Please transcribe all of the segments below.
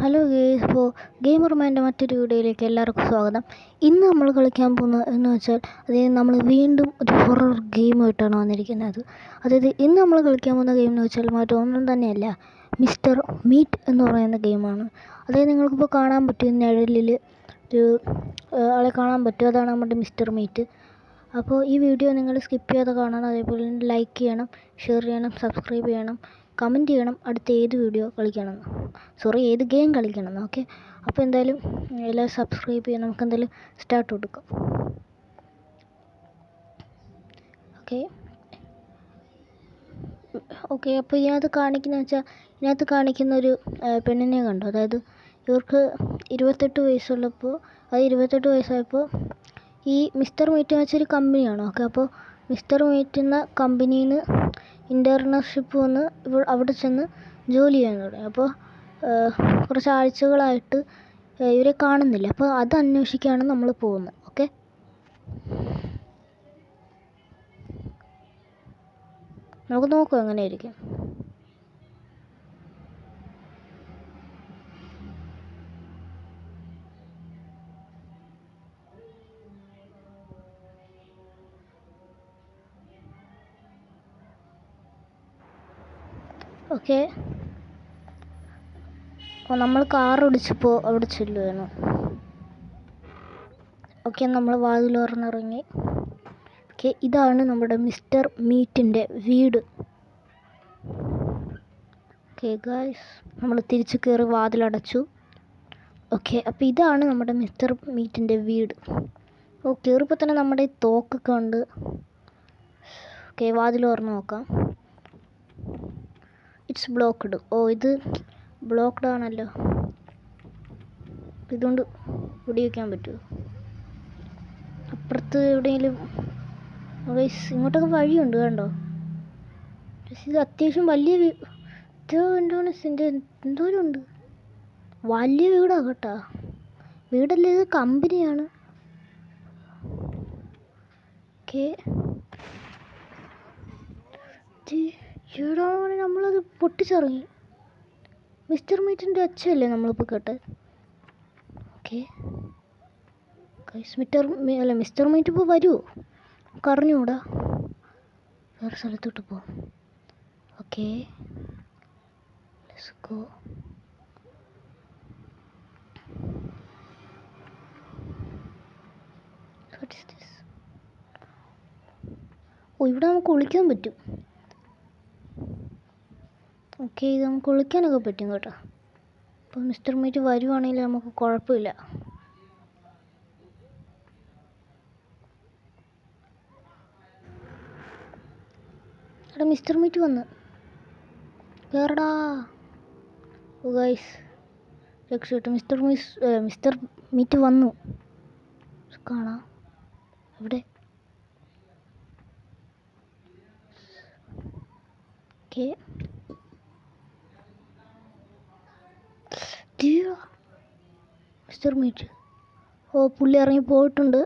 Hello guys, ഇപ്പോൾ ഗെയിമർമാൻ്റെ മറ്റൊരു വീഡിയോയിലേക്ക് എല്ലാവർക്കും സ്വാഗതം. ഇന്ന് നമ്മൾ കളിക്കാൻ പോകുന്നത് എന്ന് വെച്ചാൽ നമ്മൾ വീണ്ടും ഒരു ഹൊറർ ഗെയിമായിട്ടാണ് വന്നിരിക്കുന്നത്. ഇന്ന് നമ്മൾ കളിക്കാൻ പോകുന്ന ഗെയിം എന്ന് വെച്ചാൽ മറ്റൊന്നും തന്നെയല്ല, മിസ്റ്റർ മീറ്റ് എന്ന് പറയുന്ന ഗെയിമാണ്. നിങ്ങൾക്കിപ്പോൾ കാണാൻ പറ്റും, നിഴലിൽ ഒരു ആളെ കാണാൻ പറ്റും. അതാണ് നമ്മുടെ മിസ്റ്റർ മീറ്റ്. അപ്പോൾ ഈ വീഡിയോ നിങ്ങൾ സ്കിപ്പ് ചെയ്യാതെ കാണണം. അതേപോലെ ലൈക്ക് ചെയ്യണം, ഷെയർ ചെയ്യണം, സബ്സ്ക്രൈബ് ചെയ്യണം, കമൻറ്റ് ചെയ്യണം അടുത്ത ഏത് ഏത് ഗെയിം കളിക്കണം. ഓക്കെ, അപ്പോൾ എന്തായാലും എല്ലാം സബ്സ്ക്രൈബ് ചെയ്യാം. നമുക്ക് എന്തായാലും സ്റ്റാർട്ട് കൊടുക്കാം. ഓക്കെ അപ്പോൾ ഇതിനകത്ത് കാണിക്കുന്ന ഒരു പെണ്ണിനെ കണ്ടു. ഇവർക്ക് 28 വയസ്സുള്ളപ്പോൾ, 28 വയസ്സായപ്പോൾ ഈ മിസ്റ്റർ മീറ്റ് എന്ന് വെച്ചൊരു കമ്പനിയാണ്. ഓക്കെ, അപ്പോൾ മിസ്റ്റർ മീറ്റ് എന്ന കമ്പനിയിൽ നിന്ന് ഇൻ്റർൺഷിപ്പ് വന്ന് അവിടെ ചെന്ന് ജോലി ചെയ്യാൻ തുടങ്ങി. അപ്പോൾ കുറച്ച് ആഴ്ചകളായിട്ട് ഇവരെ കാണുന്നില്ല. അപ്പോൾ അത് അന്വേഷിക്കാണ് നമ്മൾ പോകുന്നത്. ഓക്കെ, നമുക്ക് നോക്കാം എങ്ങനെയായിരിക്കും. ഓക്കെ, അപ്പോൾ നമ്മൾ കാർ ഓടിച്ചപ്പോൾ അവിടെ ചെല്ലുകയാണ്. ഓക്കെ, നമ്മൾ വാതിൽ തുറന്നിറങ്ങി. ഓക്കെ, ഇതാണ് നമ്മുടെ മിസ്റ്റർ മീറ്റിൻ്റെ വീട്. ഓക്കെ ഗായ്സ്, നമ്മൾ തിരിച്ച് കയറി വാതിലടച്ചു. ഓക്കെ, അപ്പോൾ ഇതാണ് നമ്മുടെ മിസ്റ്റർ മീറ്റിൻ്റെ വീട്. കയറിയപ്പോൾ തന്നെ നമ്മുടെ ഈ തോക്കൊക്കെ ഉണ്ട്. ഓക്കെ, വാതിൽ തുറന്ന് നോക്കാം. It's blocked. ഇത് ബ്ലോക്ക്ഡ് ആണല്ലോ. ഇതുകൊണ്ട് വെടിവെക്കാൻ പറ്റുമോ? അപ്പുറത്ത് എവിടെയെങ്കിലും ഇങ്ങോട്ടൊക്കെ വഴിയുണ്ട്, കണ്ടോ? ഇത് അത്യാവശ്യം വലിയ എന്തോരമുണ്ട്. വലിയ വീടാണ് കേട്ടോ. വീടല്ലേ, ഇത് കമ്പനിയാണ്. ഓക്കെ, നമ്മളത് പൊട്ടിച്ചിറങ്ങി. മിസ്റ്റർ മീറ്റിൻ്റെ ഒച്ചയല്ലേ നമ്മളിപ്പോൾ കേട്ടത്. ഓക്കെ, മിസ്റ്റർ മീറ്റ് ഇപ്പോൾ വരുമോ? അറിഞ്ഞൂടാ. വേറെ സ്ഥലത്തോട്ട് പോവാം. Okay, let's go. What is this? ഇവിടെ നമുക്ക് ഒളിക്കാൻ പറ്റും. ഓക്കെ, ഇത് നമുക്ക് ഒളിക്കാനൊക്കെ പറ്റും കേട്ടോ. അപ്പോൾ മിസ്റ്റർ മീറ്റ് വരുവാണെങ്കിൽ നമുക്ക് കുഴപ്പമില്ല. മിസ്റ്റർ മീറ്റ് വന്ന് കേറടാ. ഗൈസ്, രക്ഷപ്പെട്ടു. മിസ്റ്റർ മീറ്റ് വന്നു. കാണാം എവിടെ? ഓക്കെ, മിസ്റ്റർ മീറ്റ് പുള്ളി ഇറങ്ങി പോയിട്ടുണ്ട്.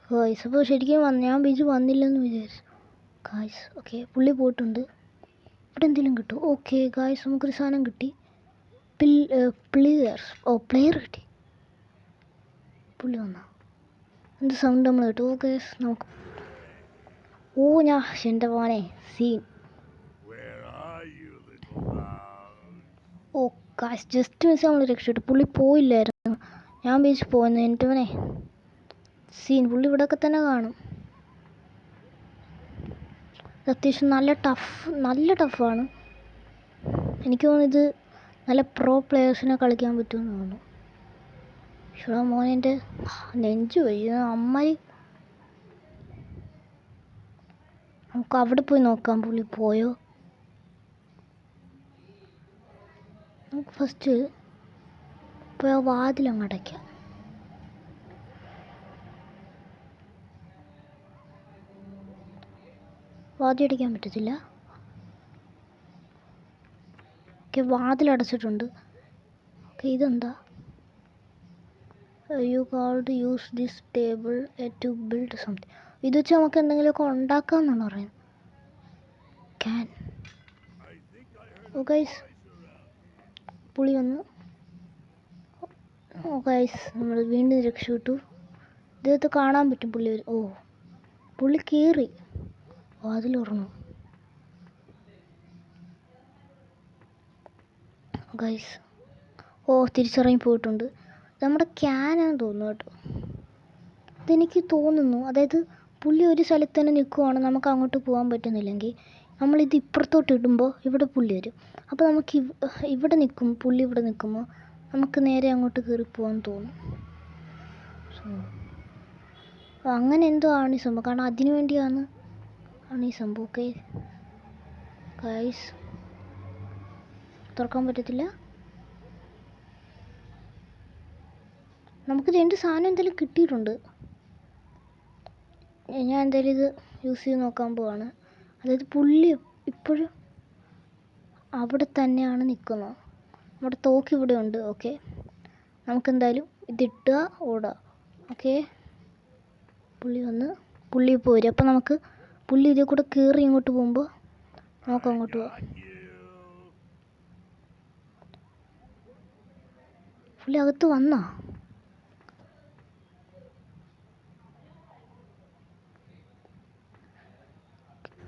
ഗായ്സ്, അപ്പോൾ ശരിക്കും ഞാൻ വന്നില്ലെന്ന് വിചാരിച്ചു ഗായ്സ്. ഓക്കെ, പുള്ളി പോയിട്ടുണ്ട്. ഇവിടെ എന്തെങ്കിലും കിട്ടും? ഓക്കെ ഗായ്സ്, നമുക്കൊരു സാധനം കിട്ടി. പ്ലെയർ കിട്ടി. പുള്ളി വന്ന എന്ത് സൗണ്ട് നമ്മൾ കേട്ടു. ഓക്കെ, നമുക്ക് എൻ്റെ മോനെ സീൻ. ഗായ്സ്, ജസ്റ്റ് മിസ് നമ്മൾ രക്ഷപ്പെട്ടു. പുള്ളി പോയില്ലായിരുന്നു. ഞാൻ വിചാരിച്ചു പോയെന്ന്. എൻ്റെ മോനെ സീൻ. പുള്ളി ഇവിടെയൊക്കെ തന്നെ കാണും. അത്യാവശ്യം നല്ല ടഫാണ്. എനിക്ക് തോന്നുന്നു ഇത് നല്ല പ്രോ പ്ലെയേഴ്സിനെ കളിക്കാൻ പറ്റുമെന്ന് തോന്നുന്നു. മോനെ എൻ്റെ നെഞ്ചു പോയി അമ്മായി. നമുക്ക് അവിടെ പോയി നോക്കാം പുള്ളി പോയോ. നമുക്ക് ഫസ്റ്റ് പോയി ആ വാതിലങ്ങ് അടയ്ക്കാം. വാതിലടയ്ക്കാൻ പറ്റത്തില്ല. ഓക്കെ, വാതിലടച്ചിട്ടുണ്ട്. ഓക്കെ, ഇതെന്താ? You called use this table to build something. ഇത് വെച്ച് നമുക്ക് എന്തെങ്കിലുമൊക്കെ ഉണ്ടാക്കാമെന്നാണ് പറയുന്നത്. ക്യാൻ. ഓ ഗൈസ്, പുളി വന്ന് ഓ ഗൈസ്, നമ്മൾ വീണ്ടും രക്ഷപ്പെട്ടു. ഇദ്ദേഹത്തെ കാണാൻ പറ്റും പുള്ളി. ഓ പുള്ളി കയറി വാതിലുറന്നു. ഗൈസ് തിരിച്ചിറങ്ങി പോയിട്ടുണ്ട്. നമ്മുടെ ക്യാനാന്ന് തോന്നുന്നു കേട്ടോ. അതെനിക്ക് തോന്നുന്നു, അതായത് പുള്ളി ഒരു സ്ഥലത്ത് തന്നെ നിൽക്കുവാണ്, നമുക്ക് അങ്ങോട്ട് പോകാൻ പറ്റുന്നില്ലെങ്കിൽ നമ്മളിത് ഇപ്പുറത്തോട്ട് ഇടുമ്പോൾ ഇവിടെ പുള്ളി വരും. അപ്പോൾ നമുക്ക് ഇവിടെ നിൽക്കും, പുള്ളി ഇവിടെ നിൽക്കുമ്പോൾ നമുക്ക് നേരെ അങ്ങോട്ട് കയറി പോകാൻ തോന്നും. അങ്ങനെ എന്തോ ആണ് ഈ സംഭവം, കാരണം അതിനു വേണ്ടിയാണ് ഈ സംഭവം. ഓക്കെ ഗൈസ്, തുറക്കാൻ പറ്റത്തില്ല. നമുക്ക് 2 സാധനം എന്തായാലും കിട്ടിയിട്ടുണ്ട്. ഞാൻ എന്തായാലും ഇത് യൂസ് ചെയ്ത് നോക്കാൻ പോവാണ്. അതായത് പുള്ളി ഇപ്പോഴും അവിടെ തന്നെയാണ് നിൽക്കുന്നത്. നമ്മുടെ തോക്ക് ഇവിടെ ഉണ്ട്. ഓക്കെ, നമുക്കെന്തായാലും ഇതിട്ടുക ഓടുക. ഓക്കെ, പുള്ളി ഇപ്പോൾ വരും. അപ്പം നമുക്ക് പുള്ളി ഇതിൽ കൂടെ കയറി ഇങ്ങോട്ട് പോകുമ്പോൾ നമുക്ക് അങ്ങോട്ട് പോവാം. പുള്ളി അകത്ത് വന്നാ?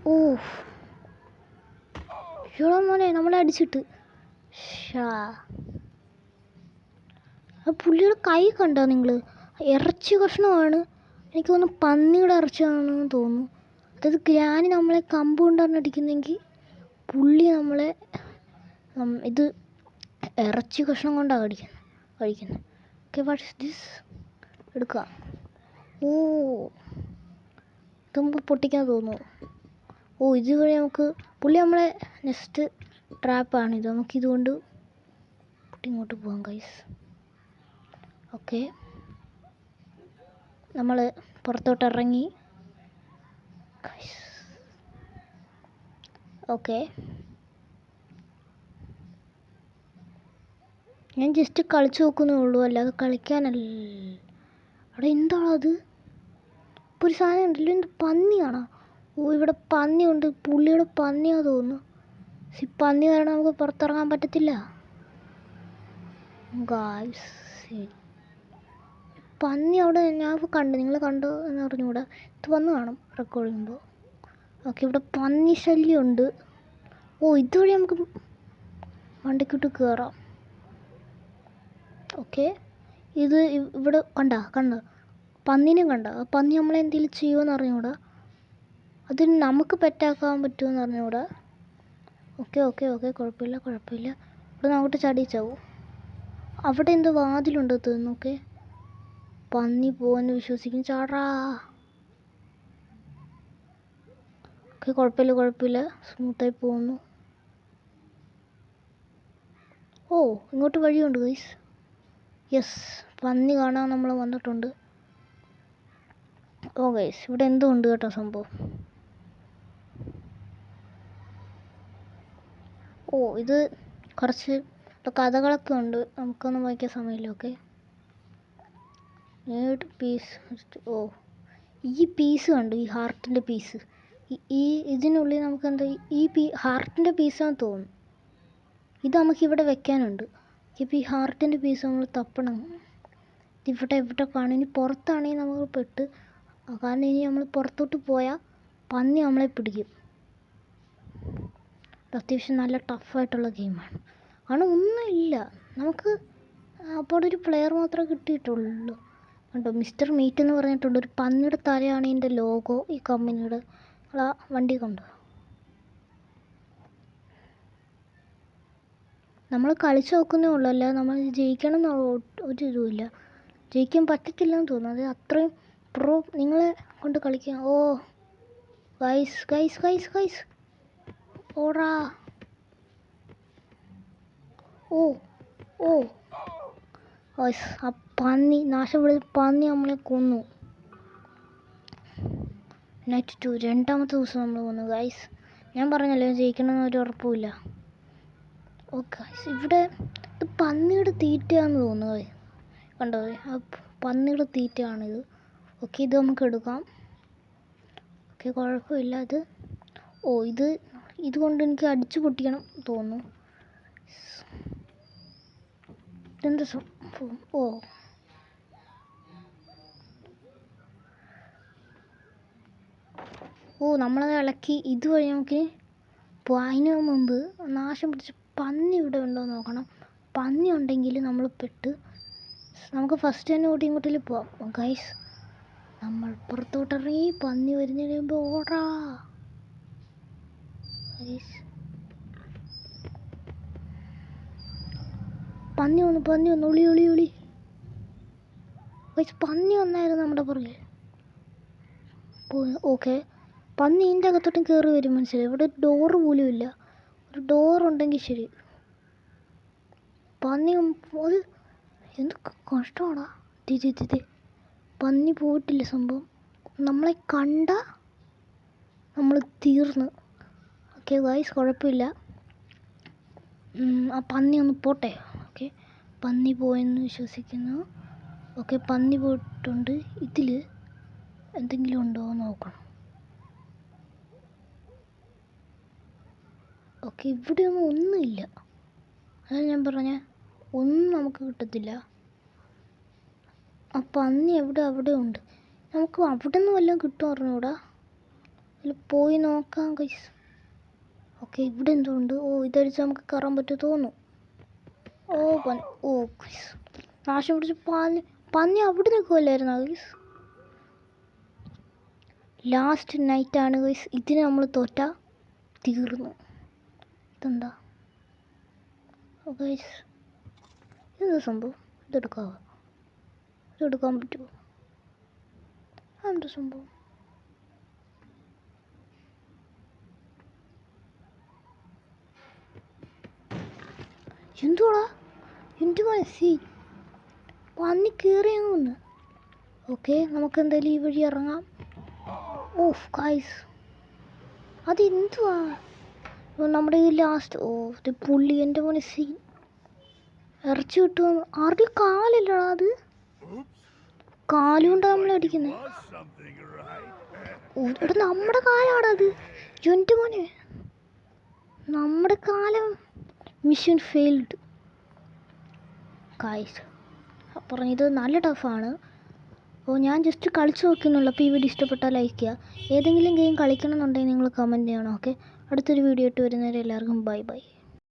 ഓ ഷോളാ മോനെ, നമ്മളെ അടിച്ചിട്ട്. പുള്ളിയുടെ കൈ കണ്ടോ നിങ്ങൾ? ഇറച്ചി കഷ്ണമാണ്, എനിക്ക് തോന്നുന്നു പന്നിയുടെ ഇറച്ചിയാണെന്ന് തോന്നുന്നു. അതായത് ഗ്രാനി നമ്മളെ കമ്പ് കൊണ്ടാണ് അടിക്കുന്നെങ്കിൽ പുള്ളി നമ്മളെ ഇത് ഇറച്ചി കഷ്ണം കൊണ്ടാണ് കഴിക്കുന്നത്. Okay, what's this? എടുക്കുക. ഓ ഇത് നമുക്ക് പൊട്ടിക്കാൻ തോന്നുന്നു. ഇതുവഴി നമുക്ക് പുള്ളി നമ്മളെ നെക്സ്റ്റ് ട്രാപ്പാണിത്. നമുക്കിതുകൊണ്ട് ഇങ്ങോട്ട് പോകാം ഗൈസ്. ഓക്കെ, നമ്മൾ പുറത്തോട്ട് ഇറങ്ങി ഗൈസ്. ഓക്കെ, ഞാൻ ജസ്റ്റ് കളിച്ചു നോക്കുന്നേ ഉള്ളൂ, അല്ലാതെ കളിക്കാനല്ല. അവിടെ എന്താണോ അത്? ഇപ്പോൾ ഒരു സാധനം ഉണ്ടല്ലോ, എന്ത് പന്നിയാണോ? ഇവിടെ പന്നിയുണ്ട്, പുള്ളിയുടെ പന്നിയാ തോന്നുന്നു. പന്നി കാരണം നമുക്ക് പുറത്തിറങ്ങാൻ പറ്റത്തില്ല ഗായ്സ്. പന്നി അവിടെ ഞാൻ കണ്ടു, നിങ്ങൾ കണ്ടോ എന്ന് അറിഞ്ഞുകൂടാ. ഇത് വന്ന് കാണും റെക്കോർഡ് ചെയ്യുമ്പോൾ. ഓക്കെ, ഇവിടെ പന്നി ശല്യമുണ്ട്. ഇതുവഴി നമുക്ക് വണ്ടിക്കിട്ട് കയറാം. ഓക്കെ, ഇത് ഇവിടെ കണ്ടോ പന്നീനെ കണ്ടോ? പന്നി നമ്മളെ എന്തെങ്കിലും ചെയ്യുമെന്ന് അറിഞ്ഞുകൂടാ, അതിന് നമുക്ക് പെറ്റാക്കാൻ പറ്റുമെന്ന് അറിഞ്ഞുകൂടാ. ഓക്കെ, കുഴപ്പമില്ല. ഇവിടെ അങ്ങോട്ട് ചാടിച്ചാവും. അവിടെ എന്തോ വാതിലുണ്ട് തോന്നുന്നു. ഓക്കെ, പന്നി പോവാന്ന് വിശ്വസിക്കും. ചാടാ. ഓക്കെ, കുഴപ്പമില്ല, സ്മൂത്തായി പോകുന്നു. ഇങ്ങോട്ട് വഴിയുണ്ട് ഗൈസ്. യെസ്, പന്നി കാണാൻ നമ്മൾ വന്നിട്ടുണ്ട്. ഗൈസ്, ഇവിടെ എന്തോ ഉണ്ട് കേട്ടോ സംഭവം. ഇത് കുറച്ച് കഥകളൊക്കെ ഉണ്ട്, നമുക്കൊന്നും വായിക്കാൻ സമയമില്ല. Okay, piece. ഈ പീസ് കണ്ടു, ഈ ഹാർട്ടിൻ്റെ പീസ്. ഇതിനുള്ളിൽ നമുക്ക് എന്താ ഹാർട്ടിൻ്റെ പീസാന്ന് തോന്നുന്നു. ഇത് നമുക്കിവിടെ വെക്കാനുണ്ട്. ഇപ്പോൾ ഈ ഹാർട്ടിൻ്റെ പീസ് നമ്മൾ തപ്പണം. ഇവിടെ കാണും. ഇനി പുറത്താണെങ്കിൽ നമുക്ക് പെട്ട്, കാരണം ഇനി നമ്മൾ പുറത്തോട്ട് പോയാൽ പന്നി നമ്മളെ പിടിക്കും. അത്യാവശ്യം നല്ല ടഫായിട്ടുള്ള ഗെയിമാണ്. കാരണം ഒന്നുമില്ല നമുക്ക്. അപ്പോൾ ഒരു പ്ലെയർ മാത്രമേ കിട്ടിയിട്ടുള്ളൂ. കണ്ടോ, മിസ്റ്റർ മീറ്റ് എന്ന് പറഞ്ഞിട്ടുണ്ട്. ഒരു പന്നിയുടെ തലയാണ് ഇതിൻ്റെ ലോഗോ, ഈ കമ്പനിയുടെ. ആ വണ്ടി കണ്ടോ? നമ്മൾ കളിച്ച് നോക്കുന്നേ ഉള്ളൂ, അല്ല നമ്മൾ ജയിക്കണം എന്നുള്ള ഒരു ഇതുമില്ല. ജയിക്കാൻ പറ്റത്തില്ലെന്ന് തോന്നുന്നു. അത് അത്രയും പ്രോ നിങ്ങളെ കൊണ്ട് കളിക്കാം. ഗൈസ് ഓടാ. ആ പന്നി പന്നി നമ്മളെ കൊന്നു. നൈറ്റ് 2 രണ്ടാമത്തെ ദിവസം നമ്മൾ കൊന്നു ഗൈസ്. ഞാൻ പറഞ്ഞല്ലോ ജയിക്കണമെന്നൊരു ഉറപ്പുമില്ല. ഗൈസ്, ഇവിടെ ഇത് പന്നിയുടെ തീറ്റയാണെന്ന് തോന്നുന്നത്. കണ്ടോ, ആ പന്നിയുടെ തീറ്റയാണിത്. ഓക്കെ, ഇത് നമുക്ക് എടുക്കാം. ഓക്കെ, കുഴപ്പമില്ല. ഇതുകൊണ്ട് എനിക്ക് അടിച്ചു പൊട്ടിക്കണം തോന്നുന്നു. ഇതെന്താ ഓ ഓ നമ്മളത് ഇളക്കി ഇതുവഴി നമുക്ക് അതിന് മുമ്പ് നാശം പിടിച്ച് പന്നി ഇവിടെ ഉണ്ടോ എന്ന് നോക്കണം. പന്നി ഉണ്ടെങ്കിൽ നമ്മൾ പെട്ട്. നമുക്ക് ഫസ്റ്റ് തന്നെ ഇങ്ങോട്ടിൽ പോവാം ഗൈസ്. നമ്മൾ പുറത്തോട്ടിറങ്ങി പന്നി വരുന്നതിന് മുമ്പ് ഓടാ ഗൈസ്. പന്നി വന്നു ഒളി ഗൈസ്. പന്നി വന്നായിരുന്നു നമ്മുടെ പുറകിൽ. ഓക്കെ, പന്നി ഇതിൻ്റെ അകത്തോട്ടും കയറി വരും, മനസ്സിലായി. ഇവിടെ ഡോറ് പോലും ഇല്ല. ഒരു ഡോറുണ്ടെങ്കിൽ ശരി. പന്നി അത് എന്ത് കഷ്ടമാടാ. പന്നി പോയിട്ടില്ല സംഭവം. നമ്മളെ കണ്ട നമ്മൾ തീർന്ന്. ഓക്കെ ഗൈസ്, കുഴപ്പമില്ല. ആ പന്നി ഒന്ന് പോട്ടെ. ഓക്കെ, പന്നി പോയെന്ന് വിശ്വസിക്കുന്നു. ഓക്കെ, പന്നി പോയിട്ടുണ്ട്. ഇതിൽ എന്തെങ്കിലും ഉണ്ടോ എന്ന് നോക്കണം. ഓക്കെ, ഇവിടെയൊന്നും ഒന്നുമില്ല. അതാണ് ഞാൻ പറഞ്ഞ, ഒന്നും നമുക്ക് കിട്ടത്തില്ല. ആ പന്നി അവിടെ ഉണ്ട്. നമുക്ക് അവിടെ നിന്ന് വല്ലതും കിട്ടുമോ പറഞ്ഞൂടാ. അതിൽ പോയി നോക്കാം ഗൈസ്. ഓക്കെ, ഇവിടെ എന്തോ ഉണ്ട്. ഓ, ഇതടിച്ച് നമുക്ക് കയറാൻ പറ്റുമോ തോന്നുന്നു. ഓ ഗൈസ്, നാശം പിടിച്ച് പന്നി അവിടെ നിൽക്കുമല്ലായിരുന്നു ഗൈസ്. ലാസ്റ്റ് നൈറ്റാണ് ഗൈസ്. ഇതിന് നമ്മൾ തോറ്റാ തീർന്നു. ഇതെന്താ ഗൈസ്, ഇതെന്താ സംഭവം? ഇതെടുക്കാൻ പറ്റുമോ? അതെന്താ സംഭവം? എന്തുവാടാ എൻ്റെ മനസ്സി പന്നി കയറിയെന്ന്. ഓക്കെ, നമുക്ക് എന്തായാലും ഈ വഴി ഇറങ്ങാം. ഓഫ് ഗൈസ്, അതെന്തുവാ നമ്മുടെ ഈ ലാസ്റ്റ്. ഇത് പുള്ളി എൻ്റെ മനസ്സി ഇറച്ചി കിട്ടുമെന്ന്. ആരുടെ കാലല്ലടാ അത്. കാലുകൊണ്ടാണ് നമ്മൾ അടിക്കുന്നത്. ഇവിടെ നമ്മുടെ കാലാണത്. എൻ്റെ മോനെ, നമ്മുടെ കാലം മിഷൻ ഫെയിൽഡ് ഗൈസ്. പറഞ്ഞത് നല്ല ടഫാണ്. ഞാൻ ജസ്റ്റ് കളിച്ച് നോക്കുന്നുള്ളൂ. അപ്പോൾ ഈ വീഡിയോ ഇഷ്ടപ്പെട്ടാൽ ലൈക്ക് ചെയ്യുക. ഏതെങ്കിലും ഗെയിം കളിക്കണം എന്നുണ്ടെങ്കിൽ നിങ്ങൾ കമൻറ്റ് ചെയ്യണം. ഓക്കെ, അടുത്തൊരു വീഡിയോ ഇട്ട് വരുന്നവരെ എല്ലാവർക്കും ബൈ.